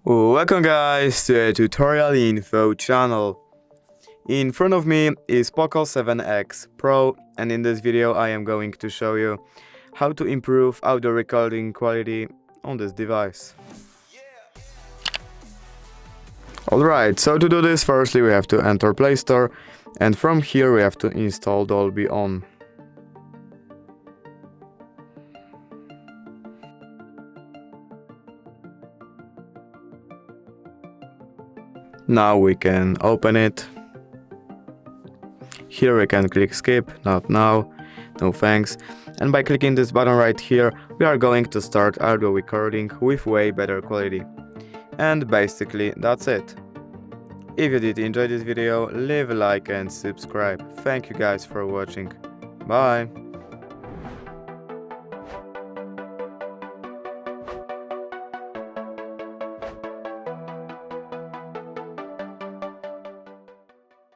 Welcome guys to a tutorial info channel. In front of me is POCO X7 Pro, and in this video I am going to show you how to improve audio recording quality on this device. Alright, so to do this, firstly we have to enter Play Store, and from here we have to install Dolby On. Now we can open it. Here we can click skip, not now, no thanks. And by clicking this button right here, we are going to start audio recording with way better quality. And basically that's it. If you did enjoy this video, leave a like and subscribe. Thank you guys for watching. Bye!